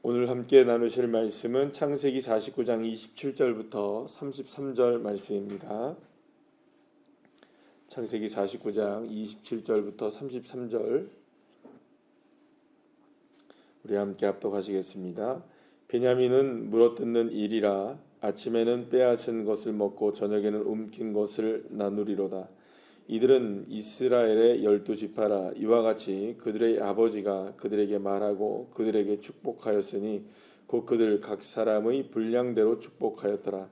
오늘 함께 나누실 말씀은 창세기 49장 27절부터 33절 말씀입니다. 창세기 49장 27절부터 33절 우리 함께 합독하시겠습니다. 베냐민은 물어뜯는 일이라 아침에는 빼앗은 것을 먹고 저녁에는 움킨 것을 나누리로다. 이들은 이스라엘의 12지파라. 이와 같이 그들의 아버지가 그들에게 말하고 그들에게 축복하였으니 곧 그들 각 사람의 분량대로 축복하였더라.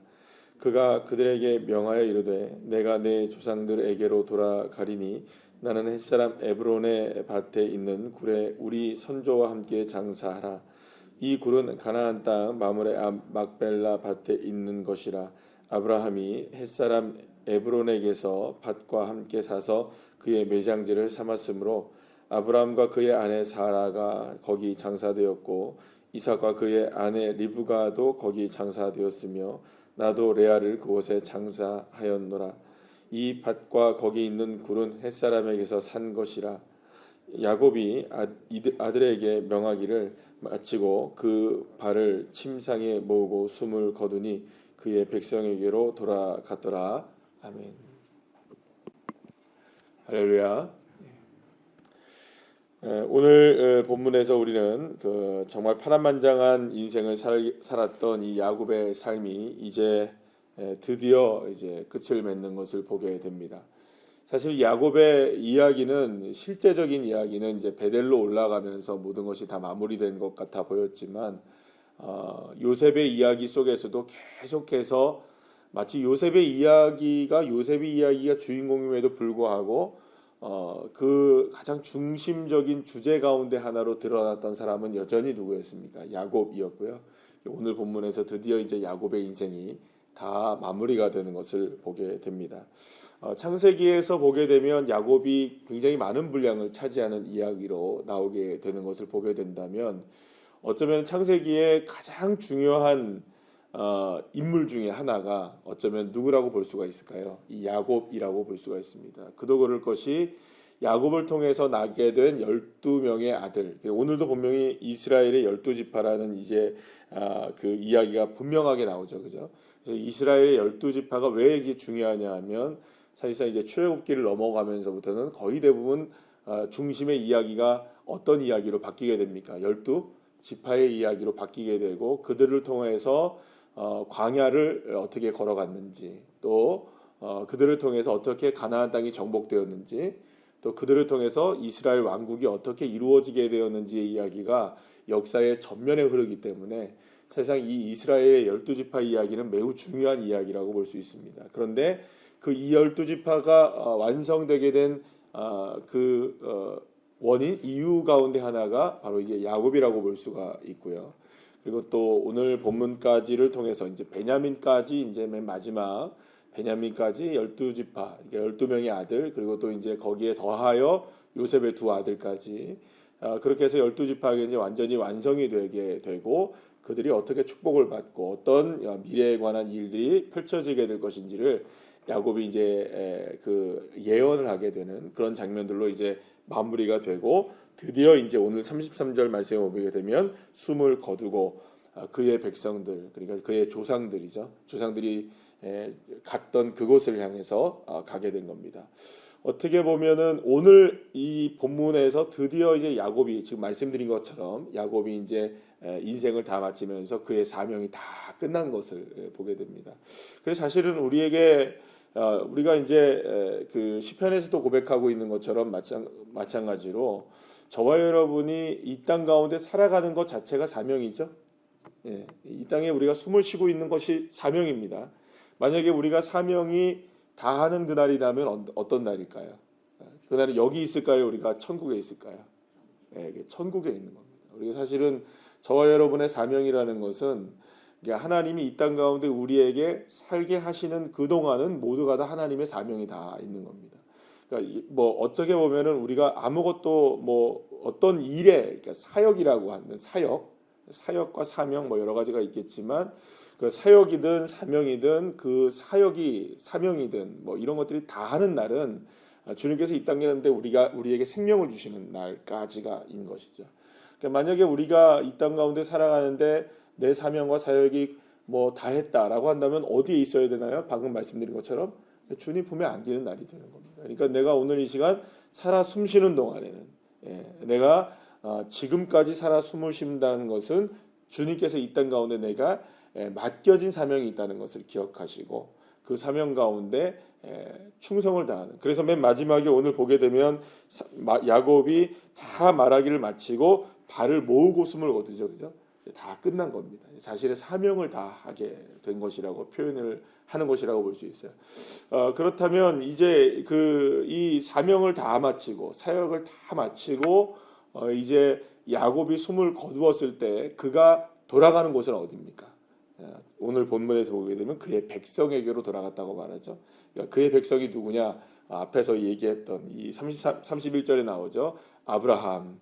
그가 그들에게 명하여 이르되 내가 내 조상들에게로 돌아가리니 나는 햇사람 에브론의 밭에 있는 굴에 우리 선조와 함께 장사하라. 이 굴은 가나안 땅 마므레 앞 막벨라 밭에 있는 것이라. 아브라함이 햇사람 에브론에게서 밭과 함께 사서 그의 매장지를 삼았으므로 아브라함과 그의 아내 사라가 거기 장사되었고 이삭과 그의 아내 리브가도 거기 장사되었으며 나도 레아를 그곳에 장사하였노라. 이 밭과 거기 있는 굴은 햇사람에게서 산 것이라. 야곱이 아들에게 명하기를 마치고 그 발을 침상에 모으고 숨을 거두니 그의 백성에게로 돌아갔더라. 아멘. 할렐루야. 오늘 본문에서 우리는 정말 파란만장한 인생을 살았던 이 야곱의 삶이 이제 드디어 이제 끝을 맺는 것을 보게 됩니다. 사실 야곱의 이야기는 실제적인 이야기는 이제 베델로 올라가면서 모든 것이 다 마무리된 것 같아 보였지만 요셉의 이야기 속에서도 계속해서 마치 요셉의 이야기가 주인공임에도 불구하고 그 가장 중심적인 주제 가운데 하나로 드러났던 사람은 여전히 누구였습니까? 야곱이었고요. 오늘 본문에서 드디어 이제 야곱의 인생이 다 마무리가 되는 것을 보게 됩니다. 창세기에서 보게 되면 야곱이 굉장히 많은 분량을 차지하는 이야기로 나오게 되는 것을 보게 된다면 어쩌면 창세기의 가장 중요한 인물 중에 하나가 어쩌면 누구라고 볼 수가 있을까요? 이 야곱이라고 볼 수가 있습니다. 그도 그럴 것이 야곱을 통해서 나게 된 12명의 아들. 오늘도 분명히 이스라엘의 12지파라는 이제 그 이야기가 분명하게 나오죠. 그죠? 그래서 이스라엘의 12지파가 왜 이게 중요하냐 하면 사실상 이제 출애굽기를 넘어가면서부터는 거의 대부분 중심의 이야기가 어떤 이야기로 바뀌게 됩니까? 12지파의 이야기로 바뀌게 되고 그들을 통해서 광야를 어떻게 걸어갔는지 또 그들을 통해서 어떻게 가나안 땅이 정복되었는지 또 그들을 통해서 이스라엘 왕국이 어떻게 이루어지게 되었는지의 이야기가 역사의 전면에 흐르기 때문에 사실상 이 이스라엘의 12지파 이야기는 매우 중요한 이야기라고 볼 수 있습니다. 그런데 그 이 12지파가 완성되게 된 원인, 이유 가운데 하나가 바로 이게 야곱이라고 볼 수가 있고요. 그리고 또 오늘 본문까지를 통해서 이제 베냐민까지 이제 맨 마지막 베냐민까지 12지파, 12명의 아들 그리고 또 이제 거기에 더하여 요셉의 두 아들까지 그렇게 해서 12지파가 이제 완전히 완성이 되게 되고 그들이 어떻게 축복을 받고 어떤 미래에 관한 일들이 펼쳐지게 될 것인지를 야곱이 이제 그 예언을 하게 되는 그런 장면들로 이제 마무리가 되고 드디어 이제 오늘 33절 말씀에 오게 되면 숨을 거두고 그의 백성들 그러니까 그의 조상들이죠. 조상들이 갔던 그곳을 향해서 가게 된 겁니다. 어떻게 보면은 오늘 이 본문에서 드디어 이제 야곱이 지금 말씀드린 것처럼 야곱이 이제 인생을 다 마치면서 그의 사명이 다 끝난 것을 보게 됩니다. 그래서 사실은 우리가 이제 그 시편에서도 고백하고 있는 것처럼 마찬가지로 저와 여러분이 이 땅 가운데 살아가는 것 자체가 사명이죠. 이 땅에 우리가 숨을 쉬고 있는 것이 사명입니다. 만약에 우리가 사명이 다하는 그날이라면 어떤 날일까요? 그날은 여기 있을까요? 우리가 천국에 있을까요? 천국에 있는 겁니다. 우리가 사실은 저와 여러분의 사명이라는 것은 하나님이 이 땅 가운데 우리에게 살게 하시는 그 동안은 모두가 다 하나님의 사명이 다 있는 겁니다. 그러니까 뭐 어떻게 보면은 우리가 아무것도 뭐 어떤 일에 그러니까 사역이라고 하는 사역과 사명 뭐 여러 가지가 있겠지만 그 사역이든 사명이든 그 사역이 사명이든 뭐 이런 것들이 다 하는 날은 주님께서 이 땅에 있는데 우리에게 생명을 주시는 날까지가 있는 것이죠. 그러니까 만약에 우리가 이 땅 가운데 살아가는데 내 사명과 사역이 뭐 다 했다라고 한다면 어디에 있어야 되나요? 방금 말씀드린 것처럼 주님 품에 안기는 날이 되는 겁니다. 그러니까 내가 오늘 이 시간 살아 숨쉬는 동안에는 내가 지금까지 살아 숨을 쉰다는 것은 주님께서 이 땅 가운데 내가 맡겨진 사명이 있다는 것을 기억하시고 그 사명 가운데 충성을 다하는. 그래서 맨 마지막에 오늘 보게 되면 야곱이 다 말하기를 마치고 발을 모으고 숨을 거두죠, 그죠? 다 끝난 겁니다. 자신의 사명을 다 하게 된 것이라고 표현을 하는 것이라고 볼 수 있어요. 그렇다면 이제 이 사명을 다 마치고 사역을 다 마치고 이제 야곱이 숨을 거두었을 때 그가 돌아가는 곳은 어디입니까? 오늘 본문에서 보게 되면 그의 백성에게로 돌아갔다고 말하죠. 그러니까 그의 백성이 누구냐? 앞에서 얘기했던 이 31절에 나오죠. 아브라함,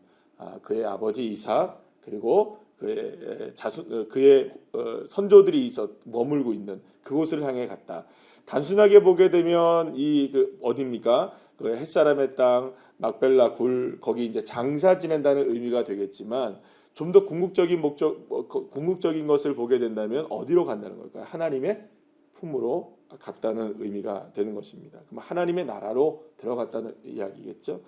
그의 아버지 이삭, 그리고 그의 선조들이 머물고 있는 그곳을 향해 갔다. 단순하게 보게 되면 어디입니까? 그 햇사람의 땅, 막벨라 굴, 거기 이제 장사 지낸다는 의미가 되겠지만 좀 더 궁극적인 궁극적인 것을 보게 된다면 어디로 간다는 걸까요? 하나님의 품으로 갔다는 의미가 되는 것입니다. 그럼 하나님의 나라로 들어갔다는 이야기겠죠.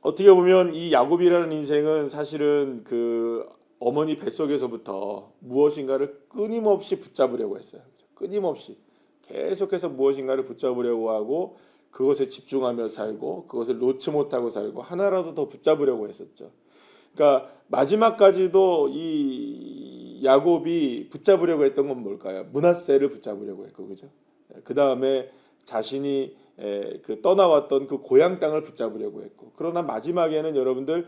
어떻게 보면 이 야곱이라는 인생은 사실은 그 어머니 뱃속에서부터 무엇인가를 끊임없이 붙잡으려고 했어요. 끊임없이 계속해서 무엇인가를 붙잡으려고 하고 그것에 집중하며 살고 그것을 놓지 못하고 살고 하나라도 더 붙잡으려고 했었죠. 그러니까 마지막까지도 이 야곱이 붙잡으려고 했던 건 뭘까요? 므낫세를 붙잡으려고 했고, 그죠? 그 다음에 자신이 떠나왔던 그 고향 땅을 붙잡으려고 했고, 그러나 마지막에는 여러분들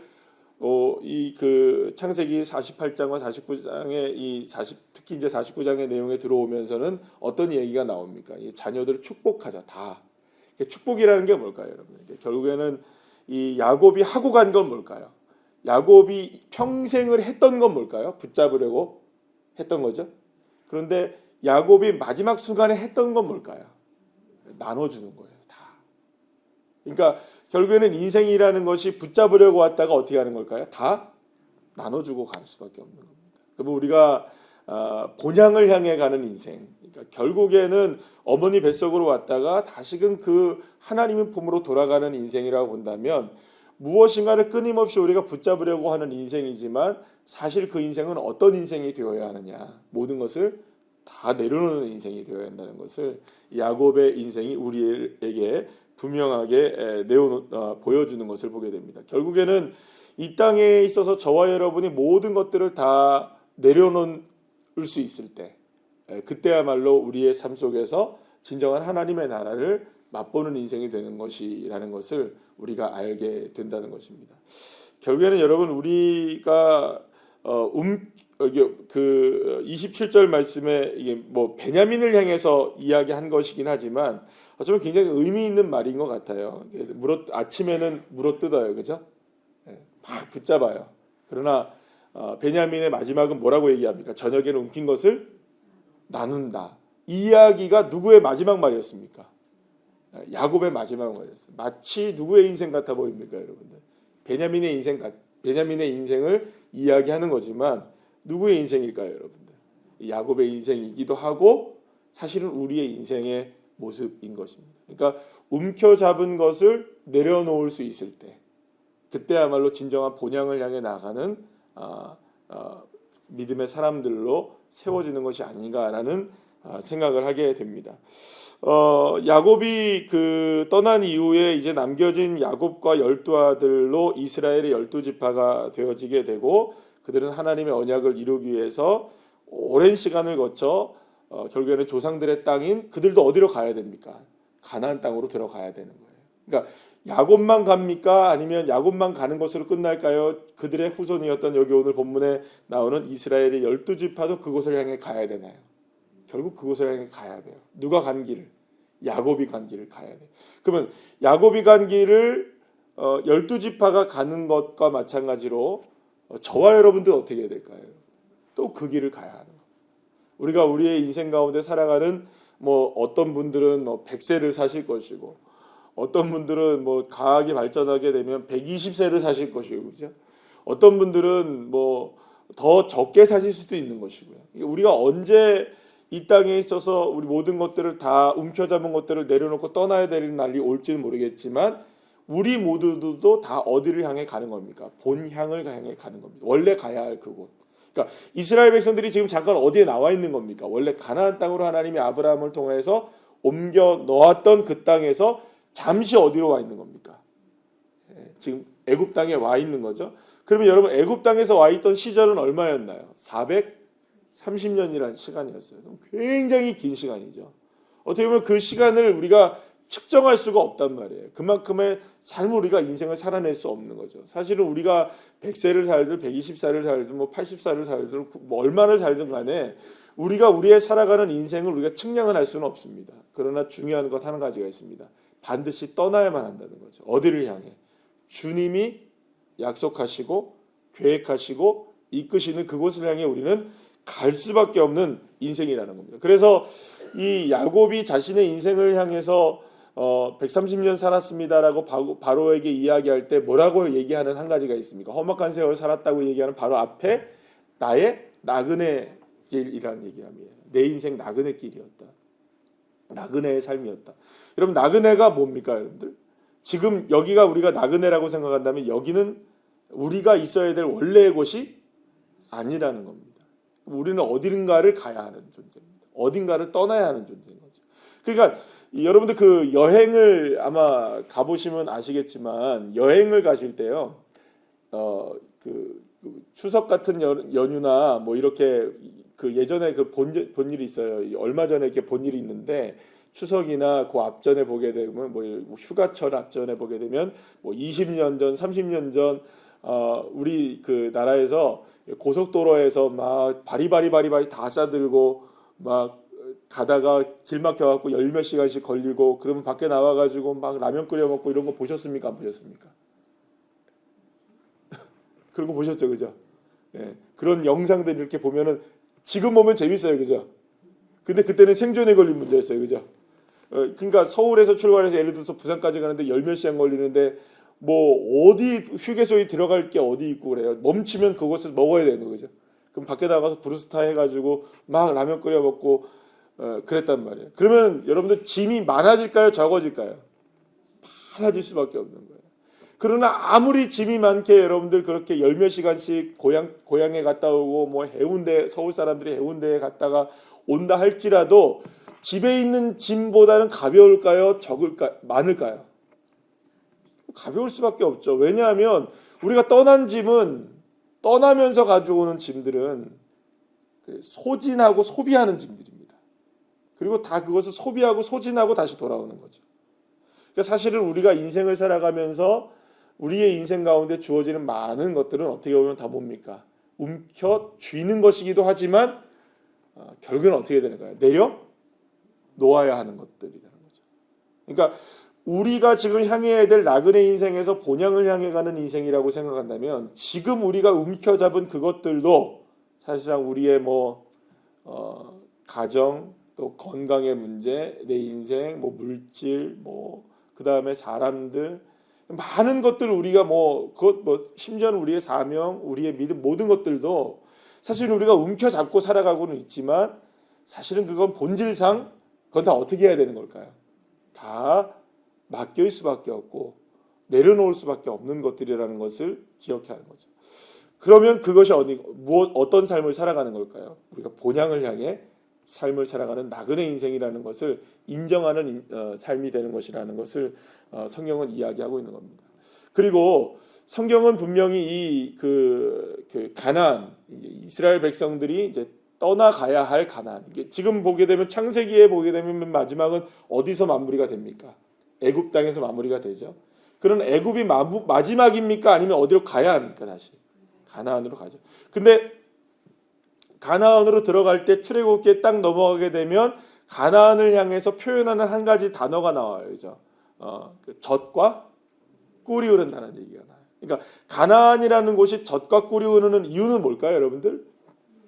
창세기 48장과 49장의 특히 이제 49장의 내용에 들어오면서는 어떤 얘기가 나옵니까? 이 자녀들을 축복하자. 다 축복이라는 게 뭘까요, 여러분? 결국에는 이 야곱이 하고 간 건 뭘까요? 야곱이 평생을 했던 건 뭘까요? 붙잡으려고 했던 거죠. 그런데 야곱이 마지막 순간에 했던 건 뭘까요? 나눠주는 거예요. 다. 그러니까 결국에는 인생이라는 것이 붙잡으려고 왔다가 어떻게 하는 걸까요? 다 나눠주고 갈 수밖에 없는 겁니다. 그러면 우리가 본향을 향해 가는 인생, 그러니까 결국에는 어머니 뱃속으로 왔다가 다시금 그 하나님의 품으로 돌아가는 인생이라고 본다면 무엇인가를 끊임없이 우리가 붙잡으려고 하는 인생이지만 사실 그 인생은 어떤 인생이 되어야 하느냐, 모든 것을 다 내려놓는 인생이 되어야 한다는 것을 야곱의 인생이 우리에게 분명하게 보여주는 것을 보게 됩니다. 결국에는 이 땅에 있어서 저와 여러분이 모든 것들을 다 내려놓을 수 있을 때, 그때야말로 우리의 삶 속에서 진정한 하나님의 나라를 맛보는 인생이 되는 것이라는 것을 우리가 알게 된다는 것입니다. 결국에는 여러분 우리가 27절 말씀에 이게 뭐 베냐민을 향해서 이야기한 것이긴 하지만 어쩌면 굉장히 의미 있는 말인 것 같아요. 아침에는 물어뜯어요, 그죠? 막 붙잡아요. 그러나 베냐민의 마지막은 뭐라고 얘기합니까? 저녁에는 움킨 것을 나눈다. 이 이야기가 누구의 마지막 말이었습니까? 야곱의 마지막 말이었어요. 마치 누구의 인생 같아 보입니까, 여러분들? 베냐민의 인생을 이야기하는 거지만 누구의 인생일까요, 여러분들? 야곱의 인생이기도 하고 사실은 우리의 인생의 모습인 것입니다. 그러니까 움켜잡은 것을 내려놓을 수 있을 때, 그때야말로 진정한 본향을 향해 나가는 믿음의 사람들로 세워지는 것이 아닌가라는 생각을 하게 됩니다. 야곱이 떠난 이후에 이제 남겨진 야곱과 12아들로 이스라엘의 12지파가 되어지게 되고, 그들은 하나님의 언약을 이루기 위해서 오랜 시간을 거쳐 결국에는 조상들의 땅인 그들도 어디로 가야 됩니까? 가나안 땅으로 들어가야 되는 거예요. 그러니까 야곱만 갑니까? 아니면 야곱만 가는 것으로 끝날까요? 그들의 후손이었던 여기 오늘 본문에 나오는 이스라엘의 12지파도 그곳을 향해 가야 되나요? 결국 그곳을 향해 가야 돼요. 누가 간 길을? 야곱이 간 길을 가야 돼요. 그러면 야곱이 간 길을 12지파가 가는 것과 마찬가지로 저와 여러분들 어떻게 해야 될까요? 또 그 길을 가야 하는 거예요. 우리가 우리의 인생 가운데 살아가는 어떤 분들은 100세를 사실 것이고, 어떤 분들은 뭐 과학이 발전하게 되면 120세를 사실 것이고, 그죠? 어떤 분들은 뭐 더 적게 사실 수도 있는 것이고요. 우리가 언제 이 땅에 있어서 우리 모든 것들을 다 움켜잡은 것들을 내려놓고 떠나야 되는 날이 올지는 모르겠지만, 우리 모두도 다 어디를 향해 가는 겁니까? 본향을 향해 가는 겁니다. 원래 가야 할 그곳. 그러니까 이스라엘 백성들이 지금 잠깐 어디에 나와 있는 겁니까? 원래 가나안 땅으로 하나님이 아브라함을 통해서 옮겨 놓았던 그 땅에서 잠시 어디로 와 있는 겁니까? 지금 애굽 땅에 와 있는 거죠. 그러면 여러분, 애굽 땅에서 와 있던 시절은 얼마였나요? 430년이라는 시간이었어요. 굉장히 긴 시간이죠. 어떻게 보면 그 시간을 우리가 측정할 수가 없단 말이에요. 그만큼의 삶을 우리가 인생을 살아낼 수 없는 거죠. 사실은 우리가 100세를 살든 120살을 살든 뭐 80살을 살든 뭐 얼마를 살든 간에 우리가 우리의 살아가는 인생을 우리가 측량을 할 수는 없습니다. 그러나 중요한 것 한 가지가 있습니다. 반드시 떠나야만 한다는 거죠. 어디를 향해? 주님이 약속하시고 계획하시고 이끄시는 그곳을 향해 우리는 갈 수밖에 없는 인생이라는 겁니다. 그래서 이 야곱이 자신의 인생을 향해서 130년 살았습니다라고 바로에게 이야기할 때 뭐라고 얘기하는 한 가지가 있습니까? 험악한 세월 살았다고 얘기하는 바로 앞에 나의 나그네 길이라는 얘기합니다. 내 인생 나그네 길이었다. 나그네의 삶이었다. 여러분, 나그네가 뭡니까, 여러분들? 지금 여기가 우리가 나그네라고 생각한다면 여기는 우리가 있어야 될 원래의 곳이 아니라는 겁니다. 우리는 어딘가를 가야 하는 존재입니다. 어딘가를 떠나야 하는 존재인 거죠. 그러니까 여러분들 그 여행을 아마 가보시면 아시겠지만, 여행을 가실 때요, 그 추석 같은 연휴나 뭐 이렇게 그 예전에 그 본 일이 있어요. 얼마 전에 이렇게 본 일이 있는데, 추석이나 그 앞전에 보게 되면 뭐 휴가철 앞전에 보게 되면 뭐 20년 전, 30년 전 우리 그 나라에서 고속도로에서 막 바리바리 다 싸들고 막 가다가 길 막혀갖고 열 몇 시간씩 걸리고, 그러면 밖에 나와가지고 막 라면 끓여 먹고 이런 거 보셨습니까? 안 보셨습니까? 그런 거 보셨죠, 그죠? 예, 그런 영상들 이렇게 보면은 지금 보면 재밌어요, 그죠? 근데 그때는 생존에 걸린 문제였어요, 그죠? 그러니까 서울에서 출발해서 예를 들어서 부산까지 가는데 열 몇 시간 걸리는데 뭐 어디 휴게소에 들어갈 게 어디 있고 그래요. 멈추면 그것을 먹어야 되는 거죠. 그럼 밖에 나가서 브루스타 해가지고 막 라면 끓여 먹고 그랬단 말이에요. 그러면 여러분들 짐이 많아질까요, 적어질까요? 많아질 수밖에 없는 거예요. 그러나 아무리 짐이 많게 여러분들 그렇게 열 몇 시간씩 고향에 갔다 오고 뭐 해운대, 서울 사람들이 해운대에 갔다가 온다 할지라도 집에 있는 짐보다는 가벼울까요, 많을까요? 가벼울 수밖에 없죠. 왜냐하면 우리가 떠난 짐은, 떠나면서 가져오는 짐들은 소진하고 소비하는 짐들입니다. 그리고 다 그것을 소비하고 소진하고 다시 돌아오는 거죠. 그러니까 사실은 우리가 인생을 살아가면서 우리의 인생 가운데 주어지는 많은 것들은 어떻게 보면 다 뭡니까? 움켜쥐는 것이기도 하지만 결국은 어떻게 되는가요? 내려 놓아야 하는 것들이라는 거죠. 그러니까 우리가 지금 향해야 될 나그네 인생에서 본향을 향해 가는 인생이라고 생각한다면, 지금 우리가 움켜잡은 그것들도 사실상 우리의 가정, 또 건강의 문제, 내 인생, 뭐 물질, 뭐 그 다음에 사람들, 많은 것들 우리가 심지어는 우리의 사명, 우리의 믿음, 모든 것들도 사실 우리가 움켜잡고 살아가고는 있지만, 사실은 그건 본질상 그건 다 어떻게 해야 되는 걸까요? 다 맡길 수밖에 없고 내려놓을 수밖에 없는 것들이라는 것을 기억해야 하는 거죠. 그러면 그것이 어떤 삶을 살아가는 걸까요? 우리가 본향을 향해 삶을 살아가는 나그네 인생이라는 것을 인정하는 삶이 되는 것이라는 것을 성경은 이야기하고 있는 겁니다. 그리고 성경은 분명히 그 가나안, 이스라엘 백성들이 이제 떠나가야 할 가나안, 지금 보게 되면 창세기에 보게 되면 마지막은 어디서 마무리가 됩니까? 애굽 땅에서 마무리가 되죠. 그런 애굽이 마지막입니까? 아니면 어디로 가야 합니까? 다시 가나안으로 가죠. 근데 가나안으로 들어갈 때 출애굽기에 딱 넘어가게 되면 가나안을 향해서 표현하는 한 가지 단어가 나와요. 그죠? 그 젖과 꿀이 흐른다는 얘기가 나와요. 그러니까 가나안이라는 곳이 젖과 꿀이 흐르는 이유는 뭘까요, 여러분들?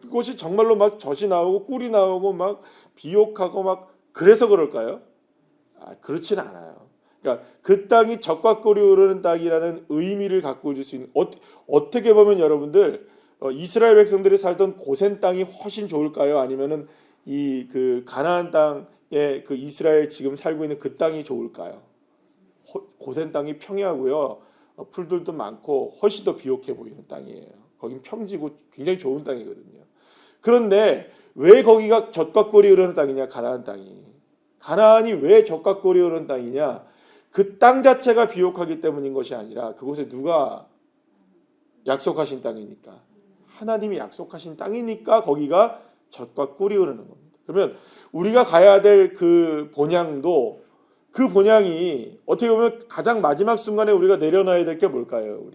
그곳이 정말로 막 젖이 나오고 꿀이 나오고 막 비옥하고 막 그래서 그럴까요? 그렇지는 않아요. 그러니까 그 땅이 젖과 꿀이 흐르는 땅이라는 의미를 갖고 줄 수 있는, 어떻게 보면 여러분들 이스라엘 백성들이 살던 고센 땅이 훨씬 좋을까요? 아니면은 이 그 가나안 땅에 그 이스라엘 지금 살고 있는 그 땅이 좋을까요? 고센 땅이 평야고요. 풀들도 많고 훨씬 더 비옥해 보이는 땅이에요. 거긴 평지고 굉장히 좋은 땅이거든요. 그런데 왜 거기가 젖과 꿀이 흐르는 땅이냐? 가나안 땅이. 가나안이 왜 젖과 꿀이 흐르는 땅이냐? 그 땅 자체가 비옥하기 때문인 것이 아니라 그곳에 누가 약속하신 땅이니까, 하나님이 약속하신 땅이니까 거기가 젖과 꿀이 흐르는 겁니다. 그러면 우리가 가야 될 그 본향도, 그 본향이 어떻게 보면 가장 마지막 순간에 우리가 내려놔야 될 게 뭘까요?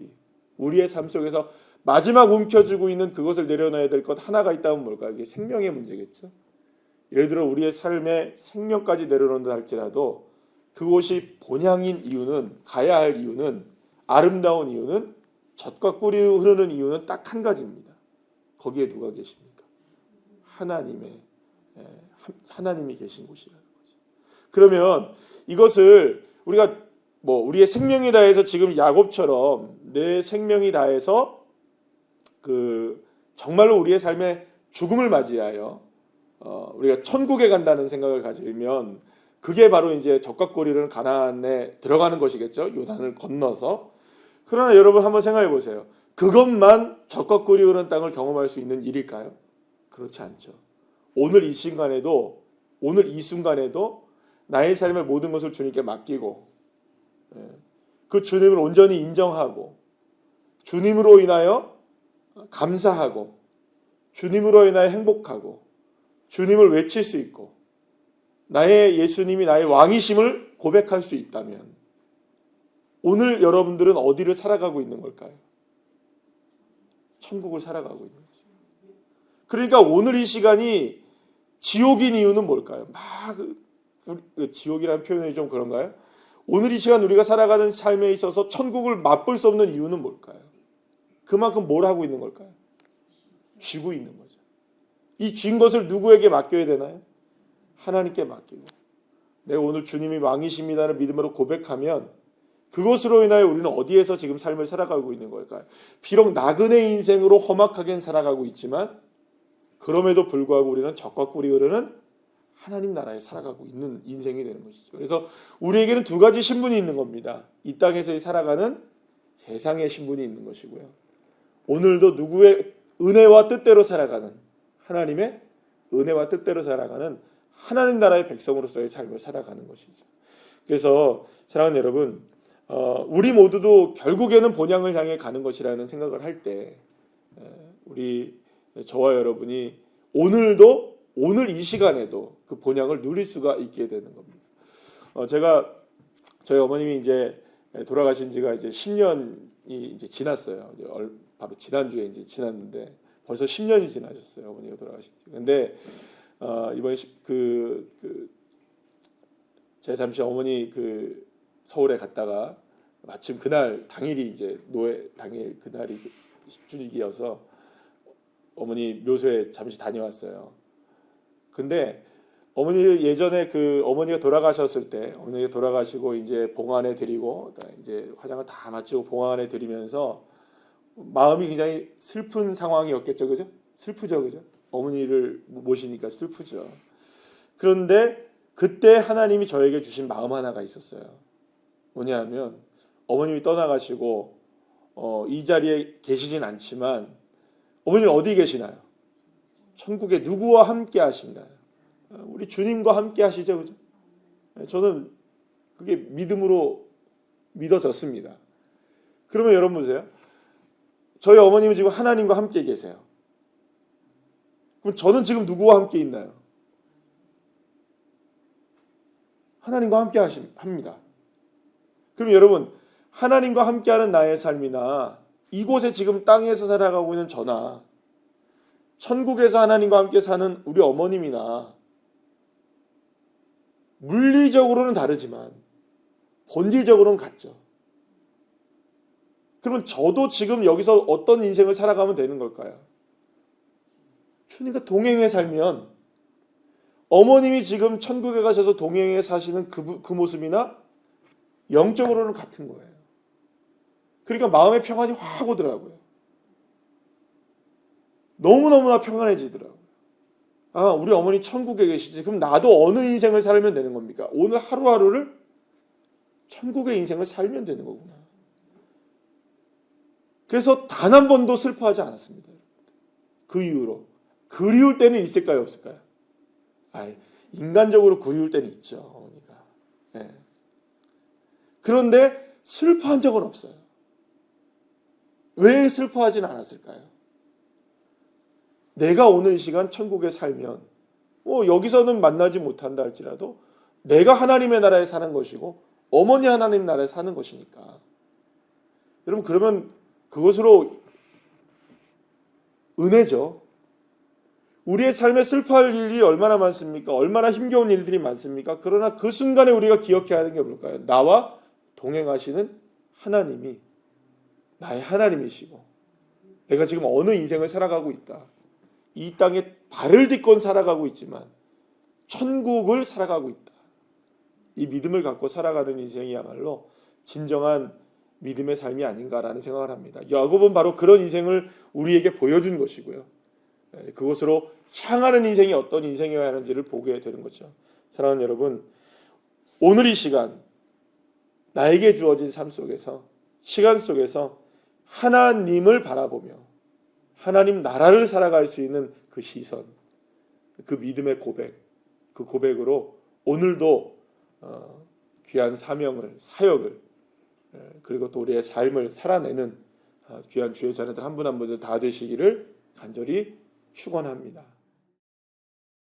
우리의 삶 속에서 마지막 움켜쥐고 있는 그것을 내려놔야 될 것 하나가 있다면 뭘까요? 이게 생명의 문제겠죠. 예를 들어 우리의 삶에 생명까지 내려놓는다 할지라도 그곳이 본향인 이유는, 가야 할 이유는, 아름다운 이유는, 젖과 꿀이 흐르는 이유는 딱 한 가지입니다. 거기에 누가 계십니까? 하나님이 계신 곳이라는 거죠. 그러면 이것을 우리가 우리의 생명이 다해서 지금 야곱처럼 내 생명이 다해서 그 정말로 우리의 삶에 죽음을 맞이하여 우리가 천국에 간다는 생각을 가지면 그게 바로 이제 젖과 꿀이 가나안에 들어가는 것이겠죠. 요단을 건너서. 그러나 여러분 한번 생각해 보세요. 그것만 젖과 꿀이 흐르는 땅을 경험할 수 있는 일일까요? 그렇지 않죠. 오늘 이 순간에도 나의 삶의 모든 것을 주님께 맡기고 그 주님을 온전히 인정하고 주님으로 인하여 감사하고 주님으로 인하여 행복하고 주님을 외칠 수 있고 나의 예수님이 나의 왕이심을 고백할 수 있다면 오늘 여러분들은 어디를 살아가고 있는 걸까요? 천국을 살아가고 있는 거죠. 그러니까 오늘 이 시간이 지옥인 이유는 뭘까요? 지옥이라는 표현이 좀 그런가요? 오늘 이 시간 우리가 살아가는 삶에 있어서 천국을 맛볼 수 없는 이유는 뭘까요? 그만큼 뭘 하고 있는 걸까요? 쥐고 있는 거죠. 이 쥔 것을 누구에게 맡겨야 되나요? 하나님께 맡기고 내가 오늘 주님이 왕이십니다를 믿음으로 고백하면 그것으로 인하여 우리는 어디에서 지금 삶을 살아가고 있는 걸까요? 비록 나그네 인생으로 험악하게 살아가고 있지만 그럼에도 불구하고 우리는 젖과 꿀이 흐르는 하나님 나라에 살아가고 있는 인생이 되는 것이죠. 그래서 우리에게는 두 가지 신분이 있는 겁니다. 이 땅에서 살아가는 세상의 신분이 있는 것이고요. 오늘도 누구의 은혜와 뜻대로 살아가는, 하나님의 은혜와 뜻대로 살아가는 하나님 나라의 백성으로서의 삶을 살아가는 것이죠. 그래서 사랑하는 여러분, 우리 모두도 결국에는 본향을 향해 가는 것이라는 생각을 할 때 저와 여러분이 오늘 이 시간에도 그 본향을 누릴 수가 있게 되는 겁니다. 저희 어머님이 이제 돌아가신 지가 이제 10년이 이제 지났어요. 바로 지난주에 이제 지났는데 벌써 10년이 지나셨어요. 어머니가 돌아가신 지. 근데 이번에 제가 잠시 어머니 서울에 갔다가 마침 그날 당일이 이제 노회 당일 그날이 10주기여서 어머니 묘소에 잠시 다녀왔어요. 근데 어머니 예전에 어머니가 돌아가셨을 때 어머니가 돌아가시고 이제 봉안에 드리고 이제 화장을 다 마치고 봉안에 드리면서 마음이 굉장히 슬픈 상황이었겠죠, 그죠? 슬프죠, 그죠? 어머니를 모시니까 슬프죠. 그런데 그때 하나님이 저에게 주신 마음 하나가 있었어요. 뭐냐면 어머님이 떠나가시고 이 자리에 계시진 않지만 어머니는 어디 계시나요? 천국에 누구와 함께 하신가요? 우리 주님과 함께 하시죠, 그죠? 저는 그게 믿음으로 믿어졌습니다. 그러면 여러분 보세요. 저희 어머님은 지금 하나님과 함께 계세요. 그럼 저는 지금 누구와 함께 있나요? 하나님과 함께 합니다. 그럼 여러분, 하나님과 함께하는 나의 삶이나 이곳에 지금 땅에서 살아가고 있는 저나 천국에서 하나님과 함께 사는 우리 어머님이나 물리적으로는 다르지만 본질적으로는 같죠. 그러면 저도 지금 여기서 어떤 인생을 살아가면 되는 걸까요? 주님과 동행해 살면 어머님이 지금 천국에 가셔서 동행해 사시는 그 모습이나 영적으로는 같은 거예요. 그러니까 마음의 평안이 확 오더라고요. 너무너무나 평안해지더라고요. 아, 우리 어머니 천국에 계시지. 그럼 나도 어느 인생을 살면 되는 겁니까? 오늘 하루하루를 천국의 인생을 살면 되는 거구나. 그래서 단 한 번도 슬퍼하지 않았습니다. 그 이후로. 그리울 때는 있을까요, 없을까요? 인간적으로 그리울 때는 있죠, 어머니가. 네. 그런데 슬퍼한 적은 없어요. 왜 슬퍼하진 않았을까요? 내가 오늘 이 시간 천국에 살면 여기서는 만나지 못한다 할지라도 내가 하나님의 나라에 사는 것이고 어머니 하나님 나라에 사는 것이니까. 여러분, 그러면 그것으로 은혜죠. 우리의 삶에 슬퍼할 일이 얼마나 많습니까? 얼마나 힘겨운 일들이 많습니까? 그러나 그 순간에 우리가 기억해야 하는 게 뭘까요? 나와 동행하시는 하나님이 나의 하나님이시고 내가 지금 어느 인생을 살아가고 있다. 이 땅에 발을 딛고 살아가고 있지만 천국을 살아가고 있다. 이 믿음을 갖고 살아가는 인생이야말로 진정한 믿음의 삶이 아닌가라는 생각을 합니다. 야곱은 바로 그런 인생을 우리에게 보여준 것이고요. 그것으로 향하는 인생이 어떤 인생이어야 하는지를 보게 되는 거죠. 사랑하는 여러분, 오늘 이 시간 나에게 주어진 삶 속에서, 시간 속에서 하나님을 바라보며 하나님 나라를 살아갈 수 있는 그 시선, 그 믿음의 고백, 그 고백으로 오늘도 귀한 사명을, 사역을, 그리고 또 우리의 삶을 살아내는 귀한 주의 자녀들 한 분 한 분들 다 되시기를 간절히 축원합니다.